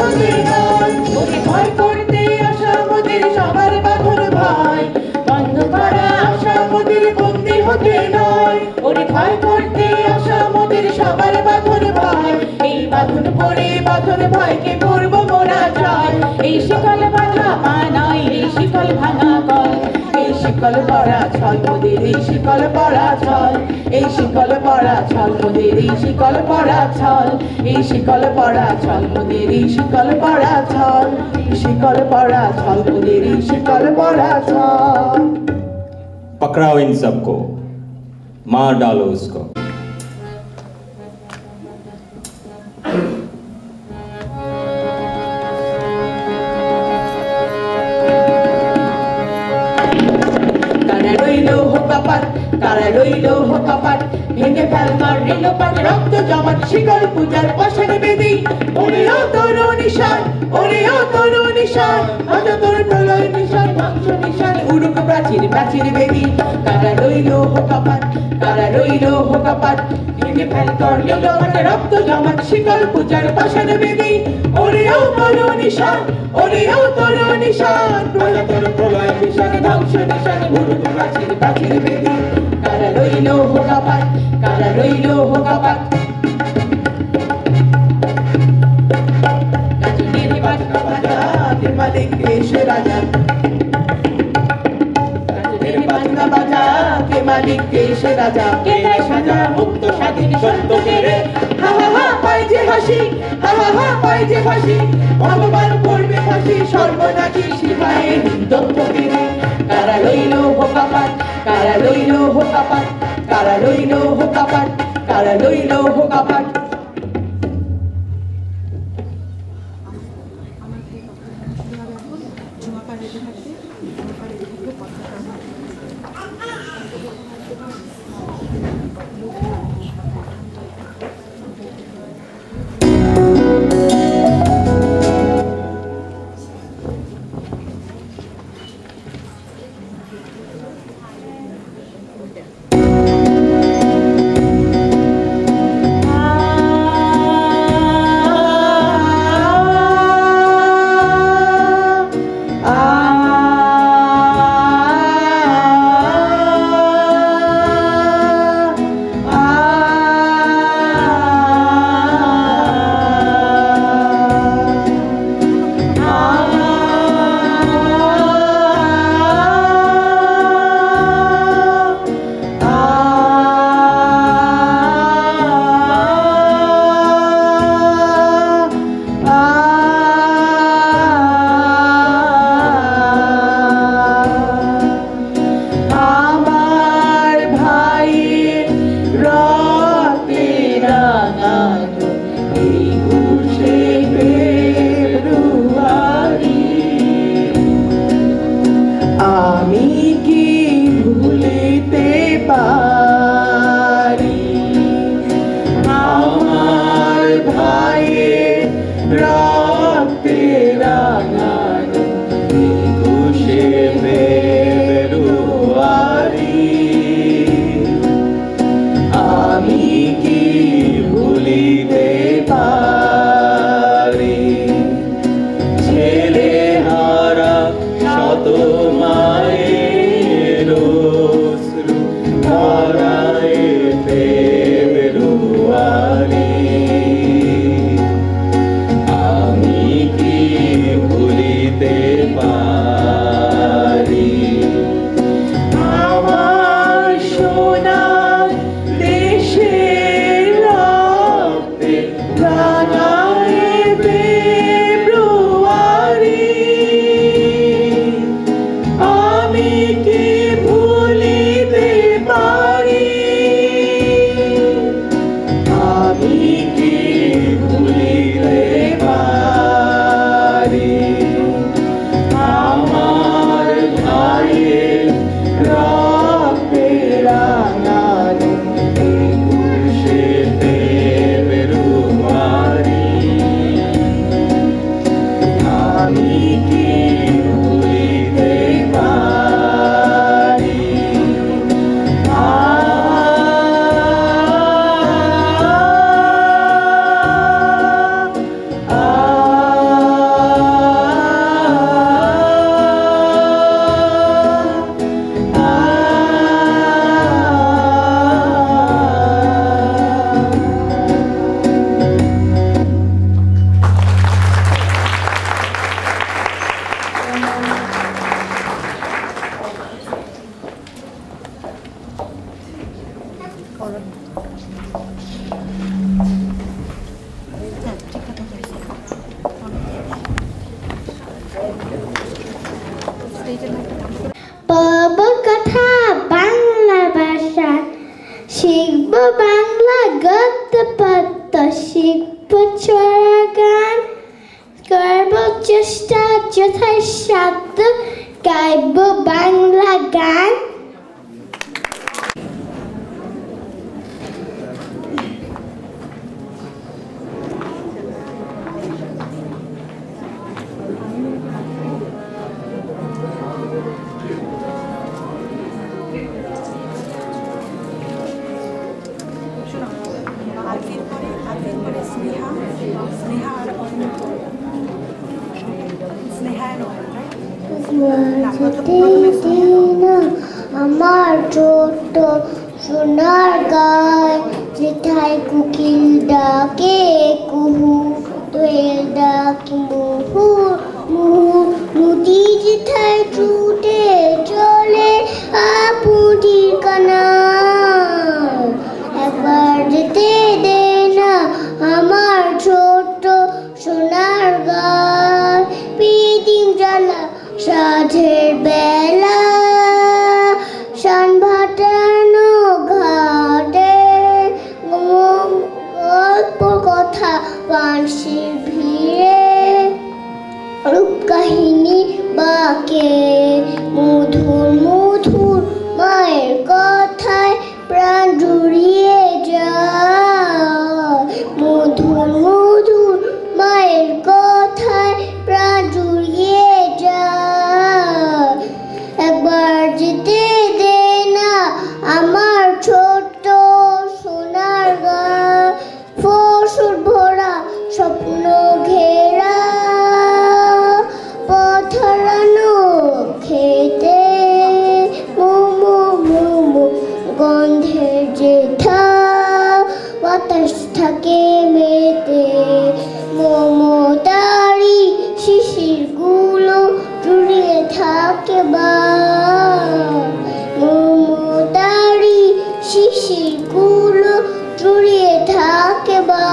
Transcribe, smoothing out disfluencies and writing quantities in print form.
হতে নয়। ওরে ভয় করতে আসা মোদের সবার বাঁধন ভাই, বন্ধ করা আশা মোদের বন্দী হতে নয়। ওরে ভয় করতে আসা মোদের সবার বাঁধন ভাই, এই বাঁধন পড়ে বাঁধন ভয়কে করব মোরা জয়। এই শিকল বাঁধা পা নয়, এই শিকল ভাঙা কল, এই শিকল পরা ছল মোদের, এই শিকল পরা ছল, এই শিকল পরা ছল মোদের, এই শিকল পরা ছল, এই শিকল পরা ছল মোদের, এই শিকল পরা ছল, শিকল পরা ছল মোদের, এই শিকল পরা ছল। पकड़ाओ इन सबको, मार डालो उसको। কারা রইলো হোকাপাট, কারা রইলো হোকাপাট, ভেঙে ফেল মার রেলোপাট, রক্ত জমাট শিকল পূজার পাশের বেদি। ওরে ও তোর নিশান, ওরে ও তোর নিশান, আজ তোর প্রলয় নিশান, ধ্বংস নিশান, উড়ুক প্রাচীর প্রাচীর বেদি। কারা রইলো হোকাপাট, কারা রইলো হোকাপাট, ভেঙে ফেল তোর রেলোপাট, রক্ত জমাট শিকল পূজার পাশের বেদি। ওরে ও তোর নিশান, ওরে ও তোর নিশান, প্রলয় তোর প্রলয় নিশান, ধ্বংস নিশান, উড়ুক প্রাচীর প্রাচীর বেদি। কারা রইলো হোকাপাট, কারা রইলো হোকাপাট। গাজনের বাজনা বাজা, কে মালিক দেশ রাজা। গাজনের বাজনা বাজা, কে মালিক দেশ রাজা। কে দেয় সাজা মুক্ত স্বাধীন সত্যকে, হা হা হা পায় যে হাসি, হা হা হা পায় যে হাসি, ভগবান করবে ফাঁসি সর্বনাশী সীমায় হিন্দত্বকে। কারা রইলো হোকাপাট, কারা রইলো হোকাপাট, কারা রইলো হোকাপাট, কারা রইলো হোকাপাট। পড়ব কথা বাংলা ভাষা, শিখব বাংলা গদ্য পদ্য, শিখব ছড়া গান, করব চেষ্টা যথাসাধ্য, গাইব বাংলা গান। আমার ছোট্ট সোনার গায়, যেথায় কোকিল ডাকে কুহু, দোয়েল ডাকে মুহু মুহু, নদী যেথায় ছুটে চলে আপুটির কানায়, একবার যেতে দে না আমার ছোট্ট সোনার গায়। পিদিম জ্বালা সাধের বেলা, শান ভাটানো ঘাটে, গল্প কথা বাঁশির ভিড়ে, রূপ কাহিনী বাকে, মধুর মধুর মায়ের কথায় প্রাণ জুড়িয়ে যায়, মধুর মধুর মায়ের কথায় প্রাণ জুড়িয়ে যায়। একবার যেতে দে না আমার ছোট্ট সোনার গাঁ, ফসল ভরা স্বপ্ন ঘেরা, পথ হারানো খেতে, মোমো মোমো গন্ধের যেথা বাতাস থাকে মেতে, মমতারি শিশির গুলো জুড়িয়ে থাকে মমতারি শিশির গুলো জুড়িয়ে থাকে বা